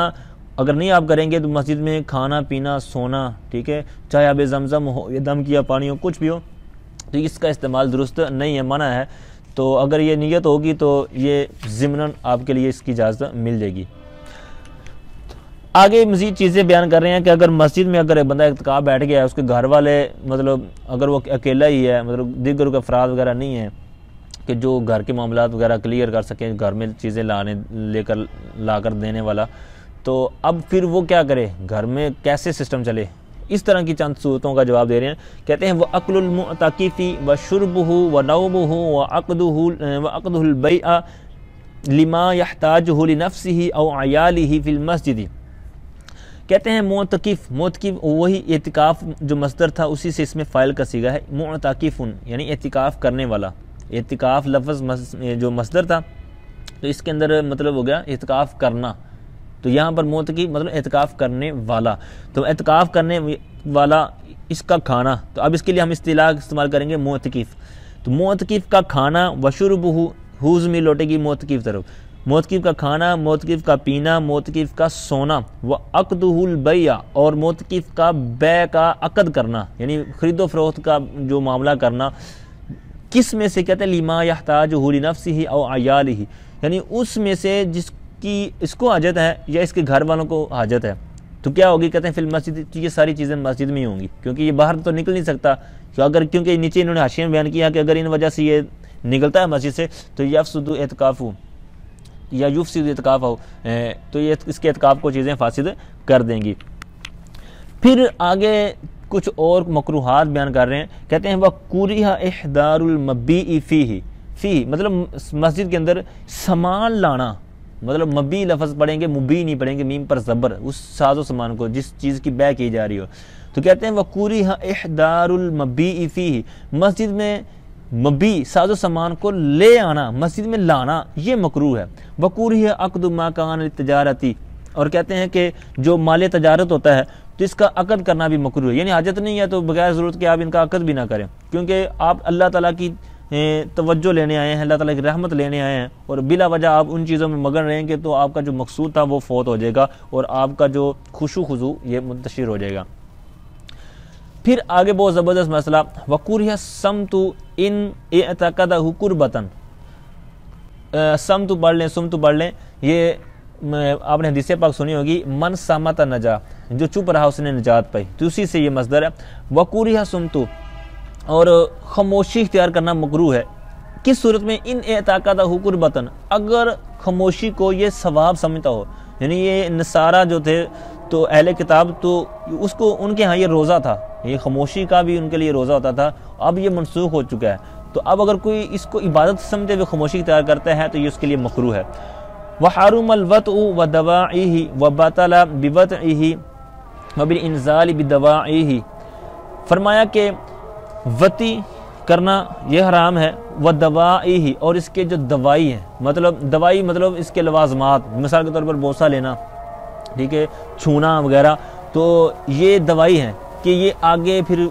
اگر نہیں آپ کریں گے تو مسجد میں کھانا پینا سونا، ٹھیک ہے، چاہے آب زمزم ہو یا دم کیا پانی ہو، کچھ بھی ہو، تو اس کا استعمال درست نہیں ہے، منع ہے. تو اگر یہ نیت ہوگی تو یہ ضمناً آپ کے لیے اس کی اجازت مل جائے گی. آگے مزید چیزیں بیان کر رہے ہیں کہ اگر مسجد میں اگر بندہ اعتکاف بیٹھ گیا ہے، اس کے گھر والے مطلب اگر وہ اکیلا ہی ہے، مطلب دیگر کے افراد وغیرہ نہیں ہیں کہ جو گھر کے معاملات وغیرہ کلیئر کر سکیں، گھر میں چیزیں لا کر دینے والا، تو اب پھر وہ کیا کرے، گھر میں کیسے سسٹم چلے؟ اس طرح کی چند صورتوں کا جواب دے رہے ہیں. کہتے ہیں وَأَكْلُ الْمُعْتَكِفِ وَشُرْبُهُ وَنَوْمُهُ وَعَقْدُهُ الْبَيْعَ لِمَا يَحْتَاجُهُ لِنَفْسِهِ أَوْ عَيَالِهِ فِي الْمَسْجِدِ. کہتے ہیں معتکف وہی اعتکاف جو مصدر تھا اسی سے اس میں فاعل کا صیغہ ہے، معتکف یعنی اعتکاف کرنے والا. اعتکاف لفظ جو مصدر تھا تو اس کے اندر مطلب ہو گیا اعتکاف کرنا، تو یہاں پر معتکف مطلب اعتکاف کرنے والا. تو اعتکاف کرنے والا اس کا کھانا، تو اب اس کے لیے ہم اصطلاح استعمال کریں گے معتکف. تو معتکف کا کھانا وشربہ، ہوز میں لوٹے گی معتکف طرف، معتکف کا کھانا، معتکف کا پینا، معتکف کا سونا، وعقدہ البیع اور معتکف کا بیع کا عقد کرنا یعنی خرید و فروخت کا جو معاملہ کرنا. کس میں سے؟ کہتے ہیں لما یحتاجہ لنفسہ او عیالہ، یعنی اس میں سے جس کی اس کو حاجت ہے یا اس کے گھر والوں کو حاجت ہے. تو کیا ہوگی؟ کہتے ہیں فی المسجد، یہ ساری چیزیں مسجد میں ہی ہوں گی کیونکہ یہ باہر تو نکل نہیں سکتا. کیونکہ نیچے انہوں نے حاشیے میں بیان کیا کہ اگر ان وجہ سے یہ نکلتا ہے مسجد سے تو یفسد اعتکاف یا یفسد اعتکاف ہو، تو یہ اس کے اعتکاف کو چیزیں فاسد کر دیں گی. پھر آگے کچھ اور مکروہات بیان کر رہے ہیں. کہتے ہیں وَكُرِهَ إِحْضَارُ الْمَبِّئِ فِيهِ مطلب مسجد کے اندر سامان لانا، مطلب مبی لفظ پڑھیں گے، مبی نہیں پڑھیں گے، میم پر زبر، اس ساز و سامان کو جس چیز کی بیع کی جا رہی ہو. تو کہتے ہیں وَكُرِهَ إِحْضَارُ الْمَبِّئِ فِيهِ مسجد میں مبی ساز و سامان کو لے آنا، مسجد میں لانا، یہ مکروہ ہے. وَكُرِهَ عَقْدُ مَا كَانَ لِلتِّجَارَةِ اور کہتے ہیں کہ جو مال تجارت ہوتا ہے تو اس کا عقد کرنا بھی مکروہ ہے. یعنی حاجت نہیں ہے تو بغیر ضرورت کے آپ ان کا عقد بھی نہ کریں، کیونکہ آپ اللہ تعالیٰ کی توجہ لینے آئے ہیں، اللہ تعالیٰ کی رحمت لینے آئے ہیں، اور بلا وجہ آپ ان چیزوں میں مگن رہیں گے تو آپ کا جو مقصود تھا وہ فوت ہو جائے گا اور آپ کا جو خشوع خضوع یہ منتشر ہو جائے گا. پھر آگے بہت زبردست مسئلہ وَكُرِهَ الصَّمْتُ إِنْ اعْتَقَدَهُ قُرْبَةً. سمت پڑھ لیں، سمت پڑھ لیں، یہ آپ نے حدیث پاک سنی ہوگی، من سامت نجا، جو چپ رہا اس نے نجات پائی، تو اسی سے یہ مصدر ہے. وَكُرِهَ الصَّمْتُ اور خاموشی اختیار کرنا مکروہ ہے. کس صورت میں؟ ان اعتقادہ قربتاً اگر خاموشی کو یہ ثواب سمجھتا ہو. یعنی یہ نصارہ جو تھے تو اہل کتاب تو اس کو ان کے ہاں یہ روزہ تھا، یہ خاموشی کا بھی ان کے لیے روزہ ہوتا تھا، اب یہ منسوخ ہو چکا ہے. تو اب اگر کوئی اس کو عبادت سمجھتے ہوئے خاموشی اختیار کرتا ہے تو یہ اس کے لیے مکروہ ہے. وحرم الوطء ودواعیہ وبطل بوطئہ وبالانزال بدواعیہ. فرمایا کہ وطی کرنا یہ حرام ہے، ودواعیہ اور اس کے جو دوائی ہیں، مطلب دوائی مطلب اس کے لوازمات، مثال کے طور پر بوسہ لینا، ٹھیک ہے، چھونا وغیرہ، تو یہ دوائی ہیں کہ یہ آگے پھر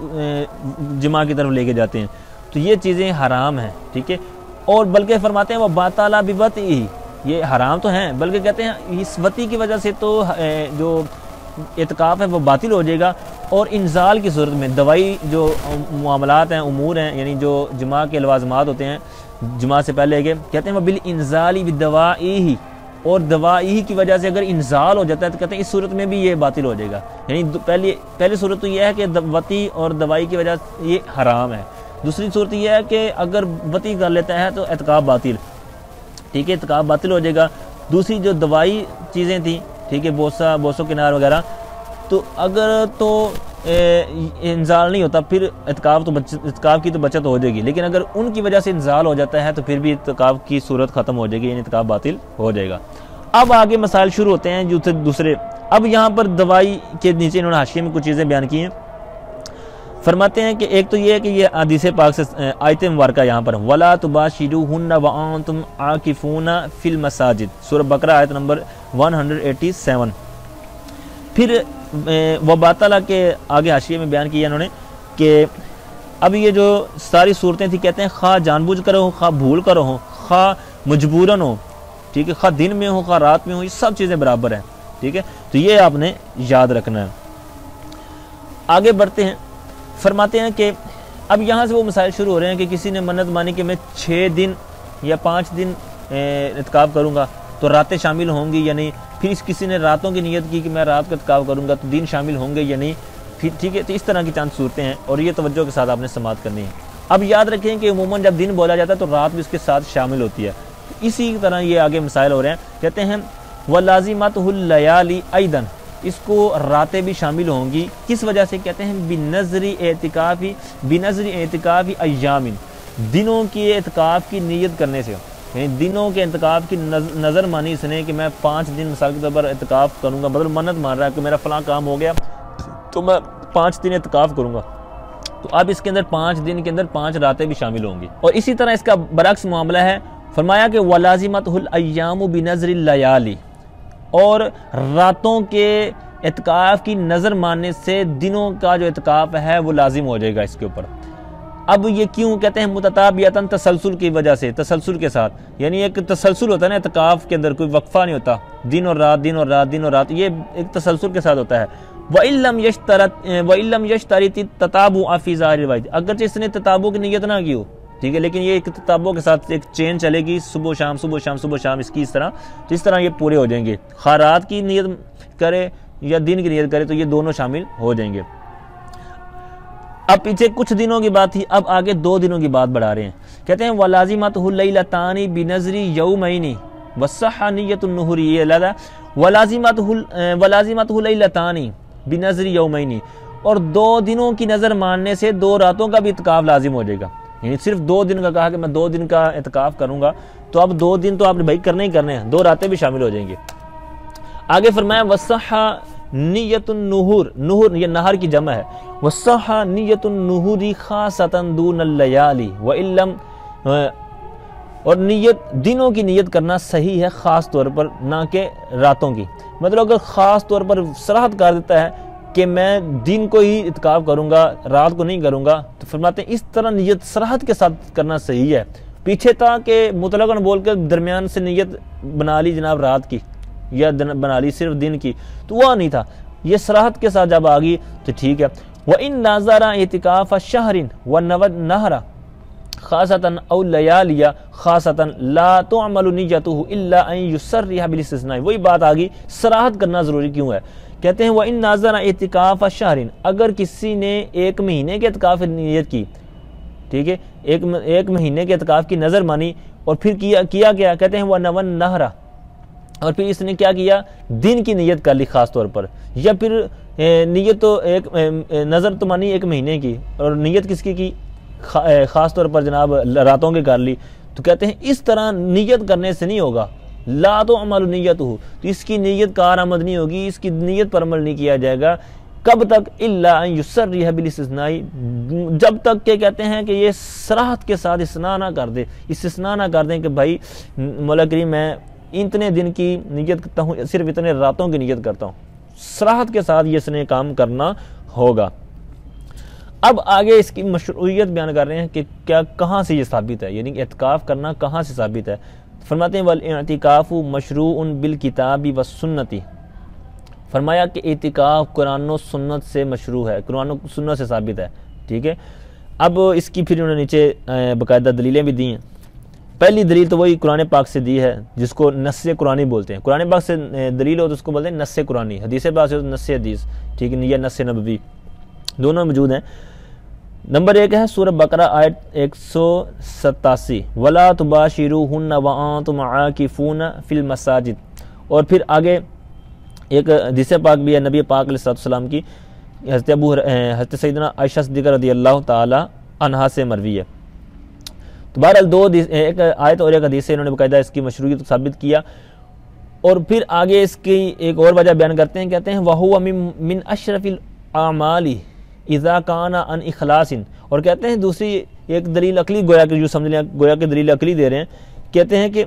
جماع کی طرف لے کے جاتے ہیں، تو یہ چیزیں حرام ہیں، ٹھیک ہے. اور بلکہ فرماتے ہیں وہ باطل بوطئہ، یہ حرام تو ہیں بلکہ کہتے ہیں اس وطی کی وجہ سے تو جو اعتکاف ہے وہ باطل ہو جائے گا. اور انزال کی صورت میں دوائی جو معاملات ہیں، امور ہیں، یعنی جو جماع کے لوازمات ہوتے ہیں جماع سے پہلے کے، کہتے ہیں وہ بالانزال بدوائہ، اور دوائی کی وجہ سے اگر انزال ہو جاتا ہے تو کہتے ہیں اس صورت میں بھی یہ باطل ہو جائے گا. یعنی پہلی صورت تو یہ ہے کہ وطی اور دوائی کی وجہ سے یہ حرام ہے. دوسری صورت یہ ہے کہ اگر وطی کر لیتا ہے تو اعتکاف باطل، ٹھیک ہے، اعتکاف باطل ہو جائے گا. دوسری جو دوائی چیزیں تھیں، ٹھیک ہے، بوسو کنار وغیرہ، تو اگر تو انزال نہیں ہوتا پھر اعتکاف کی تو بچت ہو جائے گی، لیکن اگر ان کی وجہ سے انزال ہو جاتا ہے تو پھر بھی اعتکاف کی صورت ختم ہو جائے گی، یعنی اعتکاف باطل ہو جائے گا. اب آگے مسائل شروع ہوتے ہیں جو دوسرے. اب یہاں پر دوائی کے نیچے انہوں نے حاشیے میں کچھ چیزیں بیان کی ہیں. فرماتے ہیں کہ ایک تو یہ ہے کہ یہ حدیث پاک سے آیت مبارکہ یہاں پر وَلَا تُبَاشِرُوهُنَّ وَأَنْتُمْ عَاكِفُونَ فِي الْمَسَاجِدِ، سورہ بقرہ آیت نمبر 187. پھر وباطلہ کے آگے حاشیے میں بیان کیا انہوں نے کہ اب یہ جو ساری صورتیں تھیں کہتے ہیں خواہ جان بوجھ کر ہو، خواہ بھول کر ہو، خواہ مجبوراً ہو، ٹھیک ہے، خواہ دن میں ہو خواہ رات میں ہو، یہ سب چیزیں برابر ہیں، ٹھیک ہے، تو یہ آپ نے یاد رکھنا ہے۔ آگے بڑھتے ہیں، فرماتے ہیں کہ اب یہاں سے وہ مسائل شروع ہو رہے ہیں کہ کسی نے منت مانی کہ میں 6 دن یا 5 دن اعتکاف کروں گا تو راتیں شامل ہوں گی یا نہیں، پھر کسی نے راتوں کی نیت کی کہ میں رات کا اعتکاف کروں گا تو دن شامل ہوں گے یا نہیں، پھر ٹھیک ہے، تو اس طرح کی چند صورتیں ہیں اور یہ توجہ کے ساتھ آپ نے سماعت کرنی ہے۔ اب یاد رکھیں کہ عموماً جب دن بولا جاتا ہے تو رات بھی اس کے ساتھ شامل ہوتی ہے، اسی طرح یہ آگے مسائل ہو رہے ہیں، کہتے ہیں وَلَازِمَتُهُ اللَّيَالِ أَيْضًا، اس کو راتیں بھی شامل ہوں گی، کس وجہ سے؟ کہتے ہیں بِنَظْرِ اعتکاف ایام، دنوں کی اعتکاف کی نیت کرنے سے، یعنی دنوں کے اعتکاف کی نظر مانی اس نے کہ میں 5 دن مثال کے طور پر اعتکاف کروں گا، بدل منت مان رہا ہے کہ میرا فلاں کام ہو گیا تو میں 5 دن اعتکاف کروں گا، تو اب اس کے اندر 5 دن کے اندر 5 راتیں بھی شامل ہوں گی۔ اور اسی طرح اس کا برعکس معاملہ ہے، فرمایا کہ وَلَازِمَتُهُ الْأَيَّامُ بِنَظْرِ اللَّيَالِ، اور راتوں کے اعتکاف کی نظر ماننے سے دنوں کا جو اعتکاف ہے وہ لازم ہو جائے گا اس کے اوپر۔ اب یہ کیوں کہتے ہیں متتابعتاً، تسلسل کی وجہ سے، تسلسل کے ساتھ، یعنی ایک تسلسل ہوتا ہے نا اعتکاف کے اندر، کوئی وقفہ نہیں ہوتا، دن اور رات دن اور رات دن اور رات، یہ ایک تسلسل کے ساتھ ہوتا ہے۔ وَإِلَّمْ يَشْتَرِطِ التَّتَابُعَ فِي ظَاهِرِ الْوَجْهِ، اگرچہ اس نے تتابع کی نیت نہ کی ہو، ٹھیک ہے، لیکن یہ ایک تتابع کے ساتھ ایک چین چلے گی، صبح شام صبح شام صبح شام، اس کی اس طرح، تو اس طرح یہ پورے ہو جائیں گے، خواہ رات کی نیت کرے یا دن کی نیت کرے تو یہ دونوں شامل ہو جائیں گے۔ اب پیچھے کچھ دنوں کی بات تھی، اب آگے 2 دنوں کی بات بڑھا رہے ہیں، کہتے ہیں وَلَازِمَتُهُ اللَّيْلَتَانِ بِنَظْرِ يَوْمَيْنِ وَالصَّحَّ نِيَّةُ النُّهُورِ، یہ لگا وَلَازِمَتُهُ اللَّيْلَتَانِ بِنَظْرِ يَوْمَيْنِ، اور 2 دنوں کی نظر ماننے سے 2 راتوں کا بھی اعتکاف لازم ہو جائے گا، یعنی صرف 2 دن کا کہا کہ میں 2 دن کا اعتکاف کروں گا تو اب 2 دن تو آپ نے بھائی کرنے ہی کرنے ہیں، 2 راتیں بھی شامل ہو جائیں گے۔ آگے فرمایا وَالصَّحَّ نیت النہور، نہور یہ نہر کی جمع ہے، وَالصَّحَّ نیت النہور خاصۃ دون اللیالی وَإِلَّمْ، اور نیت دنوں کی نیت کرنا صحیح ہے خاص طور پر، نہ کہ راتوں کی، مطلب اگر خاص طور پر صراحت کر دیتا ہے کہ میں دن کو ہی اعتکاف کروں گا رات کو نہیں کروں گا، تو فرماتے ہیں اس طرح نیت صراحت کے ساتھ کرنا صحیح ہے۔ پیچھے تھا کہ مطلقاً بول کے درمیان سے نیت بنا لی جناب رات کی یا بنا لی صرف دن کی، تو وہ نہیں تھا، یہ صراحت کے ساتھ جب آگی تو ٹھیک ہے۔ وَإِن نَظَرَ اعْتِكَافَ شَهْرٍ وَنَوَى النَّهْرَ خاصة أو ليالي خاصة لا تعمل نيته إلا أن يصرح بالاستثناء، وہی بات آگی، صراحت کرنا ضروری کیوں ہے؟ کہتے ہیں وَإِن نَظَرَ اعْتِكَافَ شَهْرٍ، اگر کسی نے 1 مہینے کے اعتکاف کی نیت کی، ٹھیک ہے، ایک مہینے کے اعتکاف کی نظر مانی اور پھر کیا گیا، کہتے ہیں وَنَوَى النَّهْرَ، اور پھر اس نے کیا کیا، دن کی نیت کر لی خاص طور پر، یا پھر نیت تو ایک نظر تو مانی 1 مہینے کی اور نیت کس کی خاص طور پر جناب راتوں کے کر لی، تو کہتے ہیں اس طرح نیت کرنے سے نہیں ہوگا، لا تو عمل نیت ہو، تو اس کی نیت کارآمد نہیں ہوگی، اس کی نیت پر عمل نہیں کیا جائے گا، کب تک؟ الا ان یصرح بالاستثناء، جب تک کہ کہتے ہیں کہ یہ صراحت کے ساتھ استثناء نہ کر دے، استثناء نہ کر دیں کہ بھائی مولا کریم میں اتنے دن کی نیت کرتا ہوں، صرف اتنے راتوں کی نیت کرتا ہوں، صراحت کے ساتھ یہ اس نے کام کرنا ہوگا۔ اب آگے اس کی مشروعیت بیان کر رہے ہیں کہ کیا کہاں سے یہ ثابت ہے، یعنی اعتکاف کرنا کہاں سے ثابت ہے۔ فرماتے ہیں والاعتکاف مشروع بالکتاب والسنت، فرمایا کہ اعتکاف قرآن و سنت سے مشروع ہے، قرآن و سنت سے ثابت ہے، ٹھیک ہے۔ اب اس کی پھر انہوں نے نیچے باقاعدہ دلیلیں بھی دی ہیں۔ پہلی دلیل تو وہی قرآن پاک سے دی ہے جس کو نص قرآنی بولتے ہیں، قرآن پاک سے دلیل ہو تو اس کو بولتے ہیں نص قرآنی، حدیث پاک سے نص حدیث، ٹھیک ہے، یا نص نبوی، دونوں موجود ہیں۔ نمبر 1 ہے سورہ بقرہ آیت 187 وَلَا تُبَاشِرُوهُنَّ وَأَنْتُمْ عَاكِفُونَ فِي الْمَسَاجِدِ، اور پھر آگے ایک حدیث پاک بھی ہے نبی پاک علیہ السلام کی، حضرت سیدنا عائشہ صدیقہ رضی اللہ تعالی عنہا سے مروی ہے۔ تو بہرحال ایک آیت اور ایک حدیث سے انہوں نے باقاعدہ اس کی مشروعیت ثابت کیا، اور پھر آگے اس کی ایک اور وجہ بیان کرتے ہیں، کہتے ہیں وَهُوَ مِنْ أَشْرَفِ الْأَعْمَالِ اذا کان ان اخلاص، اور کہتے ہیں دوسری ایک دلیل عقلی، گویا کہ جو سمجھ لیں گویا کہ دلیل عقلی دے رہے ہیں، کہتے ہیں کہ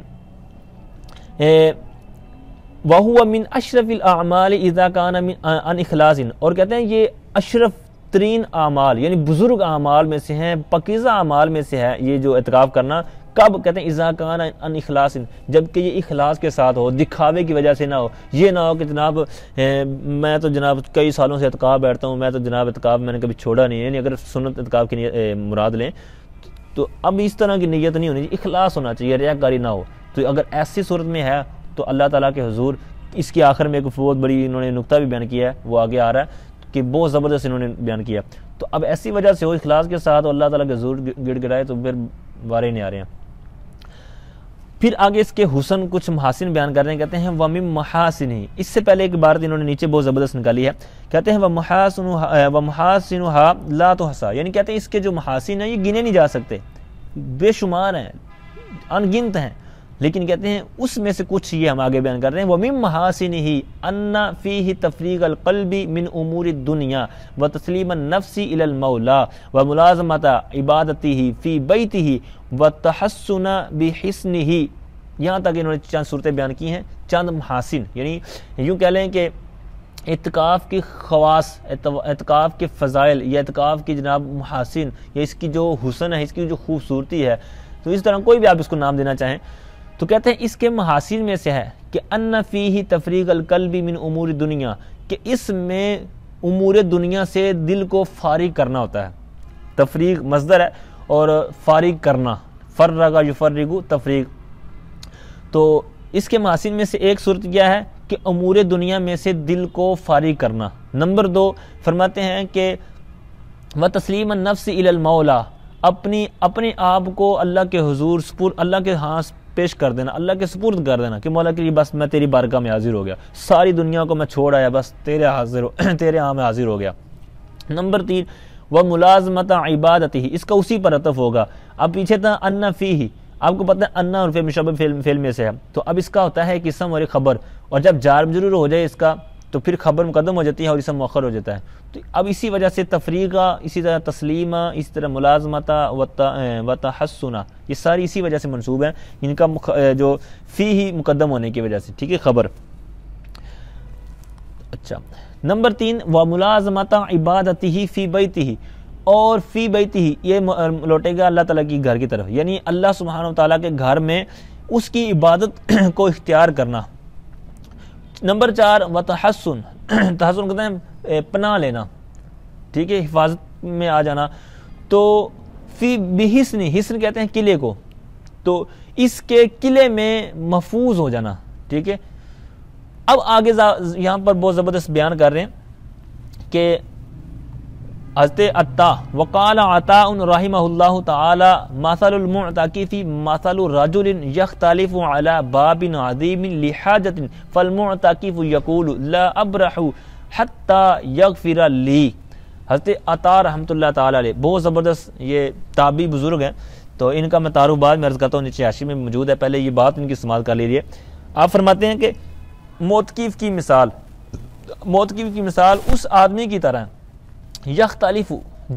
وَهُوَ مِنْ أَشْرَفِ الْأَعْمَالِ إِذَا كَانَ مِنْ عَنْ إِخْلَاصٍ، اور کہتے ہیں یہ اشرف ترین اعمال یعنی بزرگ اعمال میں سے ہیں، پاکیزہ اعمال میں سے ہے یہ جو اعتکاف کرنا۔ کب؟ کہتے ہیں اذا کان عن اخلاص، جبکہ یہ اخلاص کے ساتھ ہو، دکھاوے کی وجہ سے نہ ہو۔ یہ نہ ہو کہ جناب میں تو جناب کئی سالوں سے اعتکاف بیٹھتا ہوں، میں تو جناب اعتکاف میں نے کبھی چھوڑا نہیں ہے، یعنی اگر سنت اعتکاف کی مراد لیں تو اب اس طرح کی نیت نہیں ہونی چاہیے، اخلاص ہونا چاہیے، ریاکاری نہ ہو۔ تو اگر ایسی صورت میں ہے تو اللہ تعالیٰ کے حضور اس کی آخر میں ایک بہت بڑی انہوں نے نقطہ بھی بیان کیا ہے، وہ آگے آ رہا ہے کہ بہت زبردست انہوں نے بیان کیا۔ تو اب ایسی وجہ سے ہو اخلاص کے ساتھ اللہ تعالیٰ کے حضور گڑ گڑائے تو پھر وارے نہیں آ رہے ہیں۔ پھر آگے اس کے حسن کچھ محاسن بیان کر رہے ہیں، کہتے ہیں وَمِن مَحَاسِنِهِ، اس سے پہلے ایک عبارت انہوں نے نیچے بہت زبردست نکالی ہے، کہتے ہیں وَمَحَاسِنُهَا لَا تُحْصَىٰ، یعنی کہتے ہیں اس کے جو محاسن ہیں یہ گنے نہیں جا سکتے، بے شمار ہیں، ان گنت ہیں، لیکن کہتے ہیں اس میں سے کچھ یہ ہم آگے بیان کر رہے ہیں۔ وَمِن مَحَاسِنِهِ أَنَّ فِيهِ تَفْرِيغَ الْقَلْبِ مِنْ أُمُورِ الدُّنْيَا وَتَسْلِيمَ النَّفْسِ إِلَى الْمَوْلَىٰ وَمُلَازَمَةَ عِبَادَتِهِ فِي بَيْتِهِ وَالتَّحَسُّنَ بِحِسْنِهِ، یہاں تک انہوں نے چند صورتیں بیان کی ہیں، چند محاسن، یعنی یوں کہہ لیں کہ اعتکاف کی خواص، اعتکاف کے فضائل یا اعتکاف کی جناب محاسن یا اس کی جو حسن ہے، اس کی جو خوبصورتی ہے، تو اس طرح کوئی بھی آپ اس کو نام دینا چاہیں، تو کہتے ہیں اس کے محاسن میں سے ہے کہ ان فیہ تفریغ القلب من امور دنیا، کہ اس میں امور دنیا سے دل کو فارغ کرنا ہوتا ہے۔ تفریغ مصدر ہے اور فارغ کرنا، فرغ یفرغ تفریغ، تو اس کے محاسن میں سے ایک صورت کیا ہے کہ امور دنیا میں سے دل کو فارغ کرنا۔ نمبر 2 فرماتے ہیں کہ وَتَسْلِيمَ النَّفْسِ إِلَى الْمَوْلَىٰ، اپنے آپ کو اللہ کے حضور اللہ کے ہاں پیش کر دینا، اللہ کے سپرد کر دینا کہ مولا کہ بس میں تیری بارگاہ میں حاضر ہو گیا، ساری دنیا کو میں چھوڑ آیا، بس تیرے ہاں میں حاضر ہو گیا۔ نمبر 3 وَمُلَازَمَةَ عِبَادَتِهِ، اس کا اسی پر عطف ہوگا۔ اب پیچھے تھا ان فیہ، آپ کو پتہ ہے ان اور مشبہ فعل میں سے ہے، تو اب اس کا ہوتا ہے کہ اسم اور خبر، اور جب جار مجرور ہو جائے اس کا تو پھر خبر مقدم ہو جاتی ہے اور اسم مؤخر ہو جاتا ہے۔ تو اب اسی وجہ سے تفریقہ، اسی طرح تسلیمہ، اسی طرح ملازمتہ و تحسنہ، یہ ساری اسی وجہ سے منصوب ہیں، ان کا جو فی ہی مقدم ہونے کی وجہ سے، ٹھیک ہے، خبر۔ اچھا، نمبر 3 وَمُلَازَمَةَ عِبَادَتِهِ فِي بَيْتِهِ، اور فی بیتہ یہ لوٹے گا اللہ تعالیٰ کی گھر کی طرف، یعنی اللہ سبحانہ وتعالیٰ کے گھر میں اس کی عبادت کو اختیار کرنا۔ نمبر 4 وتحسن، تحسن کہتے ہیں پناہ لینا، ٹھیک ہے، حفاظت میں آ جانا۔ تو فی بحسن، حسن کہتے ہیں قلعے کو، تو اس کے قلعے میں محفوظ ہو جانا، ٹھیک ہے۔ اب آگے یہاں پر بہت زبردست بیان کر رہے ہیں کہ حضرت عطا وقال عطاء رحمہ اللہ تعالی مثل المعتکف مثل رجل یختلف علی باب عظیم لحاجت فالمعتکف یقول لا ابرح حتی یغفر لی۔ حضرت عطا رحمۃ اللہ تعالی علیہ بہت زبردست یہ تابعی بزرگ ہیں، تو ان کا میں تعارف بعد میں عرض کرتا ہوں، نیچے حاشی میں موجود ہے، پہلے یہ بات ان کی استعمال کر لیجیے۔ آپ فرماتے ہیں کہ معتکف کی مثال اس آدمی کی طرح یختلف،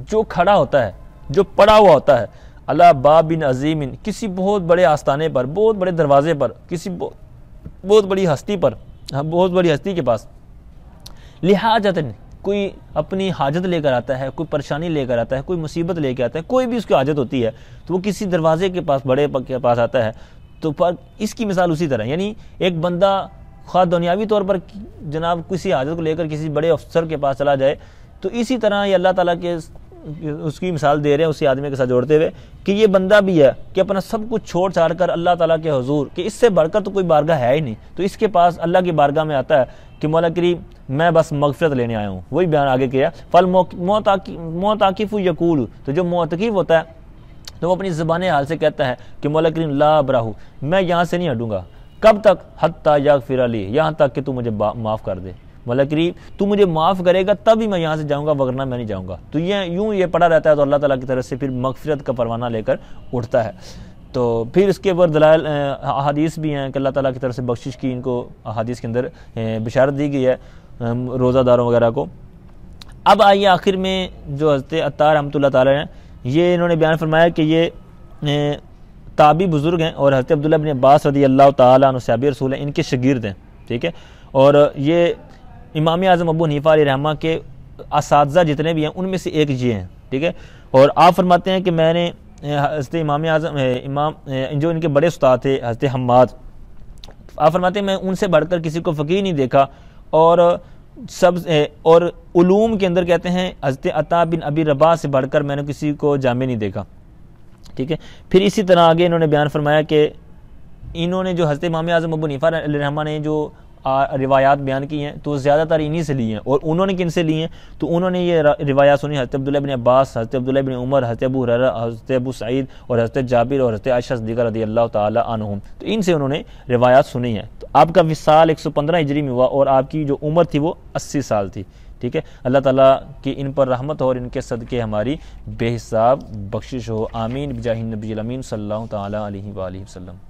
جو کھڑا ہوتا ہے، جو پڑا ہوا ہوتا ہے، اللہ باب عظیم، کسی بہت بڑے آستانے پر، بہت بڑے دروازے پر، کسی بہت بڑی ہستی پر، بہت بڑی ہستی کے پاس، لحاجت، کوئی اپنی حاجت لے کر آتا ہے، کوئی پریشانی لے کر آتا ہے، کوئی مصیبت لے کے آتا ہے، کوئی بھی اس کی حاجت ہوتی ہے تو وہ کسی دروازے کے پاس، بڑے کے پاس آتا ہے، تو اس کی مثال اسی طرح، یعنی ایک بندہ خواہ دنیاوی طور پر جناب کسی حاجت کو لے کر کسی بڑے افسر کے پاس چلا جائے، تو اسی طرح یہ اللہ تعالیٰ کے اس کی مثال دے رہے ہیں اسی آدمی کے ساتھ جوڑتے ہوئے کہ یہ بندہ بھی ہے کہ اپنا سب کچھ چھوڑ چھاڑ کر اللہ تعالیٰ کے حضور، کہ اس سے بڑھ کر تو کوئی بارگاہ ہے ہی نہیں، تو اس کے پاس اللہ کی بارگاہ میں آتا ہے کہ مولا کریم میں بس مغفرت لینے آیا ہوں، وہی بیان آگے کیا، فالمعتکف یقول، تو جو معتکف ہوتا ہے تو وہ اپنی زبان حال سے کہتا ہے کہ مولا کریم لا ابرح، میں یہاں سے نہیں ہٹوں گا، کب تک، حتی یغفر لی، یہاں تک کہ تو مجھے معاف کر دے، مولا کریم تو مجھے معاف کرے گا تب ہی میں یہاں سے جاؤں گا، وگرنہ میں نہیں جاؤں گا۔ تو یہ پڑا رہتا ہے، تو اللہ تعالیٰ کی طرف سے پھر مغفرت کا پروانہ لے کر اٹھتا ہے۔ تو پھر اس کے اوپر دلائل احادیث بھی ہیں کہ اللہ تعالیٰ کی طرف سے بخشش کی، ان کو احادیث کے اندر بشارت دی گئی ہے روزہ داروں وغیرہ کو۔ اب آئیے آخر میں جو حضرت عطا رحمۃ اللہ تعالیٰ ہیں، یہ انہوں نے بیان فرمایا کہ یہ تابعی بزرگ ہیں اور حضرت عبداللہ بن عباس رضی اللہ تعالیٰ عنہ صحابی رسول ہیں، ان کے شاگرد ہیں، ٹھیک ہے. اور یہ امام اعظم ابو حنیفہ علیہ رحمہ کے اساتذہ جتنے بھی ہیں ان میں سے ایک یہ ہیں. ٹھیک ہے. اور آپ فرماتے ہیں کہ میں نے حضرت امام اعظم جو ان کے بڑے استاد تھے حضرت حماد، آپ فرماتے ہیں میں ان سے بڑھ کر کسی کو فقیہ نہیں دیکھا، اور علوم کے اندر کہتے ہیں حضرت عطا بن ابی رباح سے بڑھ کر میں نے کسی کو جامع نہیں دیکھا. ٹھیک ہے. پھر اسی طرح آگے انہوں نے بیان فرمایا کہ انہوں نے جو حضرت امام اعظم ابو حنیفہ علیہ رحمہ نے جو روایات بیان کی ہیں تو زیادہ تر انہی سے لی ہیں. اور انہوں نے کن سے لی ہیں؟ تو انہوں نے یہ روایات سنی حضرت عبداللہ بن عباس، حضرت عبداللہ بن عمر، حضرت ابو ہریرہ، حضرت ابو سعید اور حضرت جابر اور حضرت عائشہ صدیقہ رضی اللہ تعالی عنہم. تو ان سے انہوں نے روایات سنی ہیں. تو آپ کا وصال 115 ہجری میں ہوا اور آپ کی جو عمر تھی وہ 80 سال تھی. ٹھیک ہے. اللہ تعالیٰ کی ان پر رحمت اور ان کے صدقے ہماری بے حساب بخشش ہو. آمین بجاہ النبی الامین صلی اللہ تعالی علیہ وآلہ وسلم.